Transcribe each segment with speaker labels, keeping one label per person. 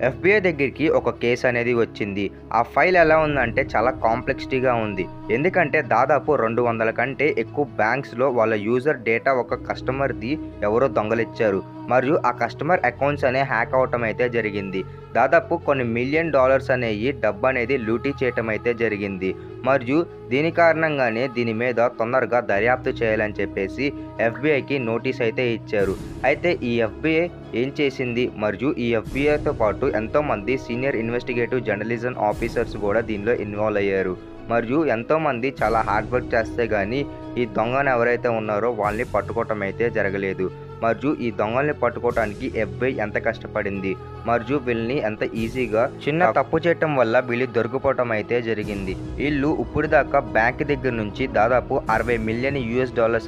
Speaker 1: FBI దగ్గరికి ఒక case అనేది వచ్చింది. ఆ ఫైల్ ఎలా ఉందంటే చాలా కాంప్లెక్సిటీగా ఉంది. ఎందుకంటే దాదాపు 200 కంటే ఎక్కువ బ్యాంక్స్లో వాళ్ళ యూజర్ డేటా ఒక కస్టమర్ది ఎవరో దొంగలిచ్చారు. మరియు ఆ కస్టమర్ అకౌంట్స్ అనే హ్యాక్ అవటం అయితే జరిగింది. దాదాపు కొన్ని $1,000,000 అనేవి డబ్బు అనేది లూటీ చేయటం అయితే జరిగింది. మరియు దీని కారణంగానే దీని మీద తొందరగా దర్యాప్తు చేయాలని చెప్పేసి ఎఫ్బీఐకి నోటీస్ అయితే ఇచ్చారు. అయితే ఈ ఎఫ్బీఐ ఏం చేసింది మరియు ఈ ఎఫ్బీఐతో పాటు ఎంతోమంది సీనియర్ ఇన్వెస్టిగేటివ్ జర్నలిజం ఆఫీసర్స్ కూడా దీనిలో ఇన్వాల్వ్ అయ్యారు. మరియు ఎంతోమంది చాలా హార్డ్ వర్క్ చేస్తే కానీ ఈ దొంగను ఎవరైతే ఉన్నారో వాళ్ళని పట్టుకోవటం అయితే జరగలేదు. మరియు ఈ దొంగల్ని పట్టుకోవడానికి ఎఫ్బీఐ ఎంత కష్టపడింది మరియు వీళ్ళని ఎంత ఈజీగా చిన్న తప్పు చేయటం వల్ల వీళ్ళు దొరికిపోవటం అయితే జరిగింది. వీళ్ళు ఇప్పుడు దాకా బ్యాంక్ దగ్గర నుంచి దాదాపు $60 మిలియన్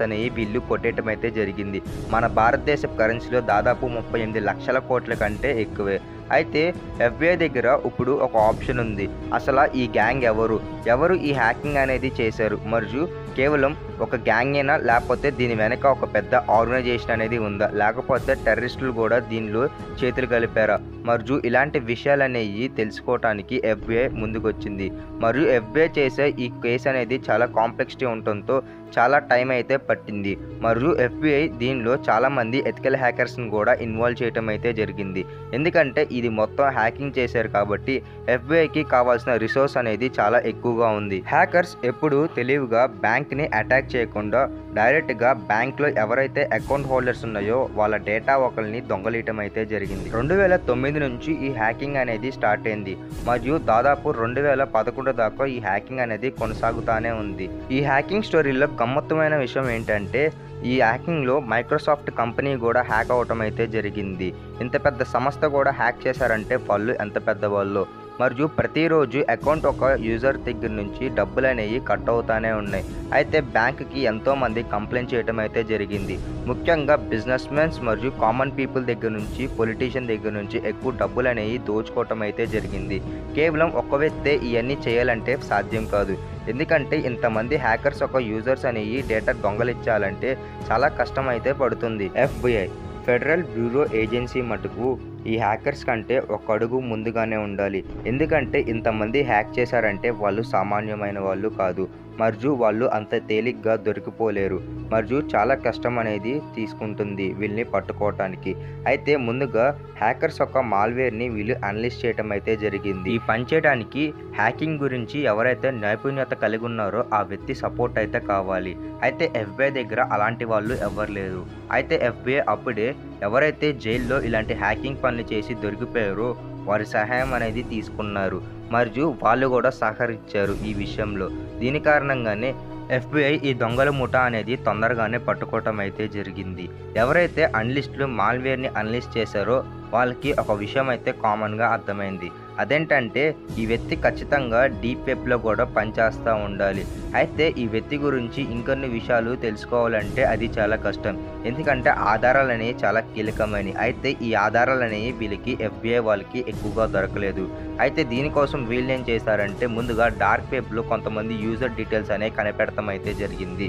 Speaker 1: అనేవి వీళ్ళు కొట్టేయటం అయితే జరిగింది. మన భారతదేశ కరెన్సీలో దాదాపు 38 లక్షల కోట్ల కంటే ఎక్కువే. అయితే ఎఫ్బీఐ దగ్గర ఇప్పుడు ఒక ఆప్షన్ ఉంది. అసలు ఈ గ్యాంగ్ ఎవరు ఈ హ్యాకింగ్ అనేది చేశారు మరియు కేవలం ఒక గ్యాంగేనా లేకపోతే దీని వెనక ఒక పెద్ద ఆర్గనైజేషన్ అనేది ఉందా, లేకపోతే టెర్రరిస్టులు కూడా దీనిలో చేతులు కలిపారా మరియు ఇలాంటి విషయాలు అనేవి తెలుసుకోవటానికి ఎఫ్బీఐ ముందుకొచ్చింది. మరియు ఎఫ్బీఐ చేసే ఈ కేసు అనేది చాలా కాంప్లెక్సిటీ ఉండటంతో చాలా టైం అయితే పట్టింది. మరియు ఎఫ్బీఐ దీనిలో చాలామంది ఎథికల్ హ్యాకర్స్ని కూడా ఇన్వాల్వ్ చేయటం అయితే జరిగింది. ఎందుకంటే ఇది మొత్తం హ్యాకింగ్ చేశారు కాబట్టి ఎఫ్బీఐకి కావాల్సిన రిసోర్స్ అనేది చాలా ఎక్కువగా ఉంది. హ్యాకర్స్ ఎప్పుడు తెలివిగా బ్యాంక్ని అటాక్ చేయకుండా డైరెక్ట్గా బ్యాంక్లో ఎవరైతే అకౌంట్ హోల్డర్స్ ఉన్నాయో వాళ్ళ డేటా ఒకరిని దొంగలీయటం అయితే జరిగింది. 2009 నుంచి ఈ హ్యాకింగ్ అనేది స్టార్ట్ అయింది మరియు దాదాపు 2011 దాకా ఈ హ్యాకింగ్ అనేది కొనసాగుతూనే ఉంది. ఈ హ్యాకింగ్ స్టోరీలో గమ్మత్తమైన విషయం ఏంటంటే ఈ హ్యాకింగ్లో మైక్రోసాఫ్ట్ కంపెనీ కూడా హ్యాక్ అవటం అయితే జరిగింది. ఇంత పెద్ద సంస్థ కూడా హ్యాక్ చేశారంటే వాళ్ళు ఎంత పెద్దవాళ్ళు. మరియు ప్రతిరోజు అకౌంట్ ఒక యూజర్ దగ్గర నుంచి డబ్బులు అనేవి కట్ అవుతూనే ఉన్నాయి. అయితే బ్యాంక్కి ఎంతోమంది కంప్లైంట్ చేయడం అయితే జరిగింది. ముఖ్యంగా బిజినెస్ మెన్స్ మరియు కామన్ పీపుల్ దగ్గర నుంచి పొలిటీషియన్ దగ్గర నుంచి ఎక్కువ డబ్బులు అనేవి దోచుకోవటం అయితే జరిగింది. కేవలం ఒక వ్యక్తే ఇవన్నీ చేయాలంటే సాధ్యం కాదు. ఎందుకంటే ఇంతమంది హ్యాకర్స్ ఒక యూజర్స్ అనేవి డేటా దొంగలించాలంటే చాలా కష్టం అయితే పడుతుంది. ఎఫ్బీఐ ఫెడరల్ బ్యూరో ఏజెన్సీ మటుకు ఈ హ్యాకర్స్ కంటే ఒక అడుగు ముందుగానే ఉండాలి. ఎందుకంటే ఇంతమంది హ్యాక్ చేశారంటే వాళ్ళు సామాన్యమైన వాళ్ళు కాదు మరియు వాళ్ళు అంత తేలిగ్గా దొరికిపోలేరు మరియు చాలా కష్టం అనేది తీసుకుంటుంది వీళ్ళని పట్టుకోవటానికి. అయితే ముందుగా హ్యాకర్స్ ఒక మాల్వేర్ని వీళ్ళు అనలైజ్ చేయటం అయితే జరిగింది. ఈ పని చేయడానికి హ్యాకింగ్ గురించి ఎవరైతే నైపుణ్యత కలిగి ఉన్నారో ఆ వ్యక్తి సపోర్ట్ అయితే కావాలి. అయితే ఎఫ్బీఐ దగ్గర అలాంటి వాళ్ళు ఎవరు లేరు. అయితే ఎఫ్బీఐ అప్పుడే ఎవరైతే జైల్లో ఇలాంటి హ్యాకింగ్ పనులు చేసి దొరికిపోయారో వారి సహాయం అనేది తీసుకున్నారు మరియు వాళ్ళు కూడా సహకరించారు ఈ విషయంలో. దీని కారణంగానే ఎఫ్బీఐ ఈ దొంగల ముఠా అనేది తొందరగానే పట్టుకోవటం అయితే జరిగింది. ఎవరైతే అనలిస్టులు మాల్వేర్ని అనలైజ్ చేశారో వాళ్ళకి ఒక విషయం అయితే కామన్గా అర్థమైంది. అదేంటంటే ఈ వ్యక్తి ఖచ్చితంగా డీప్ వెబ్లో కూడా పనిచేస్తూ ఉండాలి. అయితే ఈ వ్యక్తి గురించి ఇంకొన్ని విషయాలు తెలుసుకోవాలంటే అది చాలా కష్టం. ఎందుకంటే ఆధారాలు అనేవి చాలా కీలకమైనవి. అయితే ఈ ఆధారాలు అనేవి వీళ్ళకి ఎఫ్బీఐ వాళ్ళకి ఎక్కువగా దొరకలేదు. అయితే దీనికోసం వీళ్ళు ఏం చేశారంటే ముందుగా డార్క్ వెబ్లో కొంతమంది యూజర్ డీటెయిల్స్ అనేవి కనిపెడతాం అయితే జరిగింది.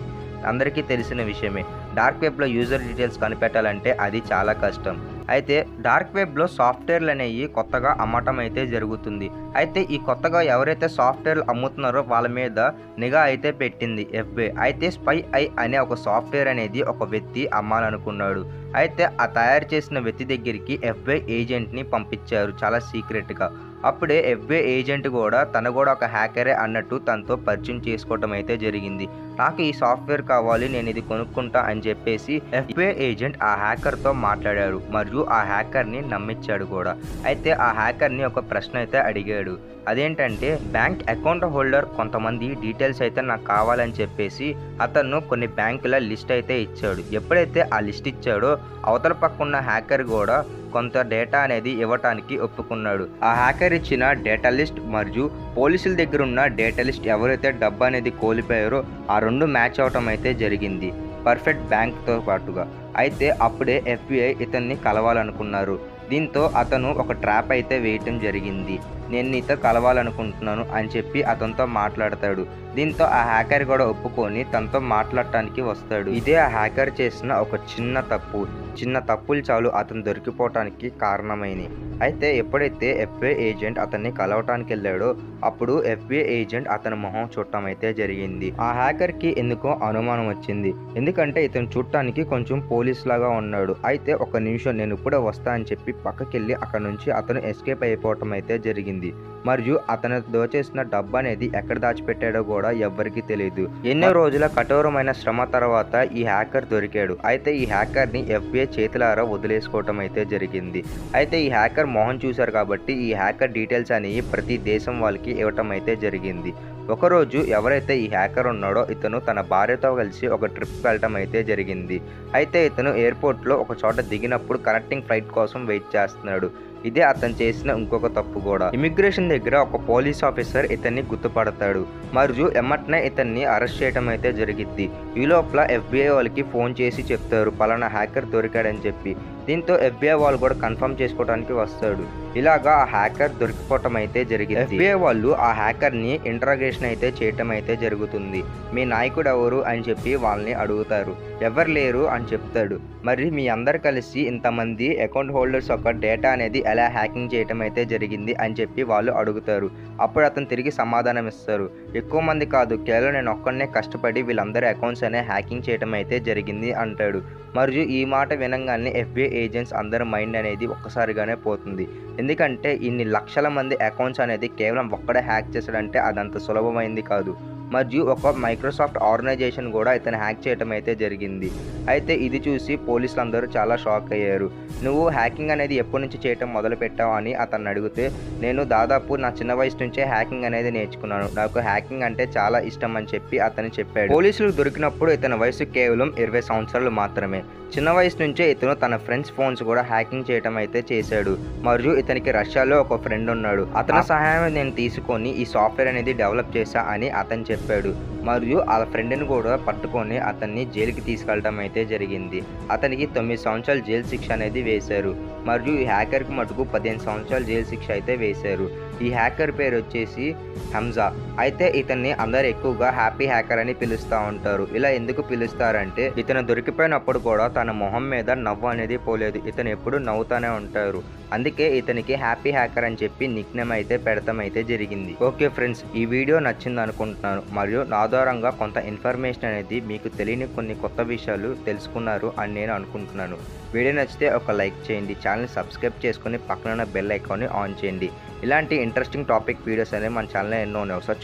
Speaker 1: అందరికీ తెలిసిన విషయమే. డార్క్ వెబ్లో యూజర్ డీటెయిల్స్ కనిపెట్టాలంటే అది చాలా కష్టం. అయితే డార్క్ వెబ్లో సాఫ్ట్వేర్లు అనేవి కొత్తగా అమ్మటం అయితే జరుగుతుంది. అయితే ఈ కొత్తగా ఎవరైతే సాఫ్ట్వేర్లు అమ్ముతున్నారో వాళ్ళ మీద నిఘా అయితే పెట్టింది ఎఫ్బీఐ. అయితే స్పై ఐ అనే ఒక సాఫ్ట్వేర్ అనేది ఒక వ్యక్తి అమ్మాలనుకున్నాడు. అయితే ఆ తయారు చేసిన వ్యక్తి దగ్గరికి ఎఫ్బీఐ ఏజెంట్ని పంపించారు చాలా సీక్రెట్గా. అప్పుడే ఎఫ్బీఐ ఏజెంట్ కూడా తను కూడా ఒక హ్యాకరే అన్నట్టు తనతో పరిచయం చేసుకోవటం అయితే జరిగింది. నాకు ఈ సాఫ్ట్వేర్ కావాలి, నేను ఇది కొనుక్కుంటా అని చెప్పేసి ఎఫ్బీఐ ఏజెంట్ ఆ హ్యాకర్తో మాట్లాడారు మరియు ఆ హ్యాకర్ని నమ్మించాడు కూడా. అయితే ఆ హ్యాకర్ని ఒక ప్రశ్న అయితే అడిగాడు. అదేంటంటే బ్యాంక్ అకౌంట్ హోల్డర్ కొంతమంది డీటెయిల్స్ అయితే నాకు కావాలని చెప్పేసి అతను కొన్ని బ్యాంకుల లిస్ట్ అయితే ఇచ్చాడు. ఎప్పుడైతే ఆ లిస్ట్ ఇచ్చాడో అవతల పక్కన్న హ్యాకర్ కూడా కొంత డేటా అనేది ఇవ్వటానికి ఒప్పుకున్నాడు. ఆ హ్యాకర్ ఇచ్చిన డేటా లిస్ట్ మరియు పోలీసుల దగ్గర ఉన్న డేటా లిస్ట్ ఎవరైతే డబ్బు అనేది కోల్పోయారో ఆ రెండు మ్యాచ్ అవటం అయితే జరిగింది పర్ఫెక్ట్ బ్యాంక్తో పాటుగా. అయితే అప్పుడే ఎఫ్బీఐ ఇతన్ని కలవాలనుకున్నారు. దీంతో అతను ఒక ట్రాప్ అయితే వేయటం జరిగింది. నేను నీతో కలవాలనుకుంటున్నాను అని చెప్పి అతనితో మాట్లాడతాడు. దీంతో ఆ హ్యాకర్ కూడా ఒప్పుకొని తనతో మాట్లాడటానికి వస్తాడు. ఇదే ఆ హ్యాకర్ చేసిన ఒక చిన్న తప్పులు చాలు అతను దొరికిపోవటానికి కారణమైనవి. అయితే ఎప్పుడైతే FBI ఏజెంట్ అతన్ని కలవటానికి వెళ్ళాడో అప్పుడు FBI ఏజెంట్ అతని మొహం చూడటం అయితే జరిగింది. ఆ హ్యాకర్కి ఎందుకో అనుమానం వచ్చింది. ఎందుకంటే ఇతను చూడటానికి కొంచెం పోలీస్ లాగా ఉన్నాడు. అయితే ఒక నిమిషం నేను ఇప్పుడే వస్తా అని చెప్పి పక్కకెళ్ళి అక్కడ నుంచి అతను ఎస్కేప్ అయిపోవటం అయితే జరిగింది. మరియు అతను దోచేసిన డబ్బు అనేది ఎక్కడ దాచిపెట్టాడో కూడా ఎవ్వరికీ తెలియదు. ఎన్నో రోజుల కఠోరమైన శ్రమ తర్వాత ఈ హ్యాకర్ దొరికాడు. అయితే ఈ హ్యాకర్ని FBI చేతులారా వదిలేసుకోవటం అయితే జరిగింది. అయితే ఈ హ్యాకర్ మొహం చూశారు కాబట్టి ఈ హ్యాకర్ డీటెయిల్స్ అనేవి ప్రతి దేశం వాళ్ళకి ఇవ్వటం అయితే జరిగింది. ఒకరోజు ఎవరైతే ఈ హ్యాకర్ ఉన్నాడో ఇతను తన భార్యతో కలిసి ఒక ట్రిప్ వెళ్ళటం అయితే జరిగింది. అయితే ఇతను ఎయిర్పోర్ట్లో ఒక చోట దిగినప్పుడు కనెక్టింగ్ ఫ్లైట్ కోసం వెయిట్ చేస్తున్నాడు. ఇదే అతను చేసిన ఇంకొక తప్పు కూడా. ఇమిగ్రేషన్ దగ్గర ఒక పోలీస్ ఆఫీసర్ ఇతన్ని గుర్తుపడతాడు మరియు ఎమ్మటనే ఇతన్ని అరెస్ట్ చేయడం అయితే జరిగింది. ఈ లోపల FBI వాళ్ళకి ఫోన్ చేసి చెప్తారు పలానా హ్యాకర్ దొరికాడని చెప్పి. దీంతో FBI వాళ్ళు కూడా కన్ఫర్మ్ చేసుకోవడానికి వస్తాడు. ఇలాగా ఆ హ్యాకర్ దొరికిపోవటం అయితే జరిగింది. FBI వాళ్ళు ఆ హ్యాకర్ని ఇంటరాగేషన్ అయితే చేయటం అయితే జరుగుతుంది. మీ నాయకుడు ఎవరు అని చెప్పి వాళ్ళని అడుగుతారు. ఎవరు లేరు అని చెప్తాడు. మరి మీ అందరు కలిసి ఇంతమంది అకౌంట్ హోల్డర్స్ యొక్క డేటా అనేది ఎలా హ్యాకింగ్ చేయటం అయితే జరిగింది అని చెప్పి వాళ్ళు అడుగుతారు. అప్పుడు అతను తిరిగి సమాధానం ఇస్తారు. ఎక్కువ మంది కాదు, కేవలం నేను ఒక్కడనే కష్టపడి వీళ్ళందరి అకౌంట్స్ అనే హ్యాకింగ్ చేయటం అయితే జరిగింది అంటాడు. మరియు ఈ మాట వినంగానే FBI ఏజెంట్స్ అందరి మైండ్ అనేది ఒక్కసారిగానే పోతుంది. ఎందుకంటే ఇన్ని లక్షల మంది అకౌంట్స్ అనేది కేవలం ఒక్కడే హ్యాక్ చేశాడంటే అదంత సులభమైంది కాదు. మరియు ఒక మైక్రోసాఫ్ట్ ఆర్గనైజేషన్ కూడా ఇతను హ్యాక్ చేయటం అయితే జరిగింది. అయితే ఇది చూసి పోలీసులు అందరూ చాలా షాక్ అయ్యారు. నువ్వు హ్యాకింగ్ అనేది ఎప్పటి నుంచి చేయటం మొదలు పెట్టావు అని అతన్ని అడిగితే నేను దాదాపు నా చిన్న వయసు నుంచే హ్యాకింగ్ అనేది నేర్చుకున్నాను. నాకు హ్యాకింగ్ అంటే చాలా ఇష్టం అని చెప్పి అతను చెప్పాడు. పోలీసులు దొరికినప్పుడు ఇతని వయసు కేవలం 20 సంవత్సరాలు మాత్రమే. చిన్న వయసు నుంచే ఇతను తన ఫ్రెండ్స్ ఫోన్స్ కూడా హ్యాకింగ్ చేయటం అయితే చేశాడు. మరియు ఇతనికి రష్యాలో ఒక ఫ్రెండ్ ఉన్నాడు. అతని సహాయం నేను తీసుకొని ఈ సాఫ్ట్వేర్ అనేది డెవలప్ చేశా అని అతను చెప్పాడు. మరియు ఆ ఫ్రెండ్ని కూడా పట్టుకొని అతన్ని జైలుకి తీసుకెళ్ళడం అయితే జరిగింది. అతనికి 9 సంవత్సరాల జైలు శిక్ష అనేది వేశారు. మరియు ఈ హ్యాకర్కి మటుకు 15 సంవత్సరాల జైలు శిక్ష అయితే వేశారు. ఈ హ్యాకర్ పేరు వచ్చేసి హంజా. అయితే ఇతన్ని అందరు ఎక్కువగా హ్యాపీ హ్యాకర్ అని పిలుస్తూ ఉంటారు. ఇలా ఎందుకు పిలుస్తారంటే ఇతను దొరికిపోయినప్పుడు కూడా తన మొహం మీద నవ్వు అనేది పోలేదు. ఇతను ఎప్పుడు నవ్వుతానే ఉంటారు. అందుకే ఇతనికి హ్యాపీ హ్యాకర్ అని చెప్పి నిక్ నేమ్ అయితే పెడతాం అయితే జరిగింది. ఓకే ఫ్రెండ్స్, ఈ వీడియో నచ్చింది అనుకుంటున్నాను. మరియు నా ఆధారంగా కొంత ఇన్ఫర్మేషన్ అనేది మీకు తెలియని కొన్ని కొత్త విషయాలు తెలుసుకున్నారు అని నేను అనుకుంటున్నాను. వీడియో నచ్చితే ఒక లైక్ చేయండి, ఛానల్ని సబ్స్క్రైబ్ చేసుకుని పక్కన బెల్ ఐకాన్ని ఆన్ చేయండి. ఇలాంటి ఇంట్రెస్టింగ్ టాపిక్ వీడియోస్ అనేవి మన ఛానల్లో ఎన్నో ఉన్నాయి. ఒకసారి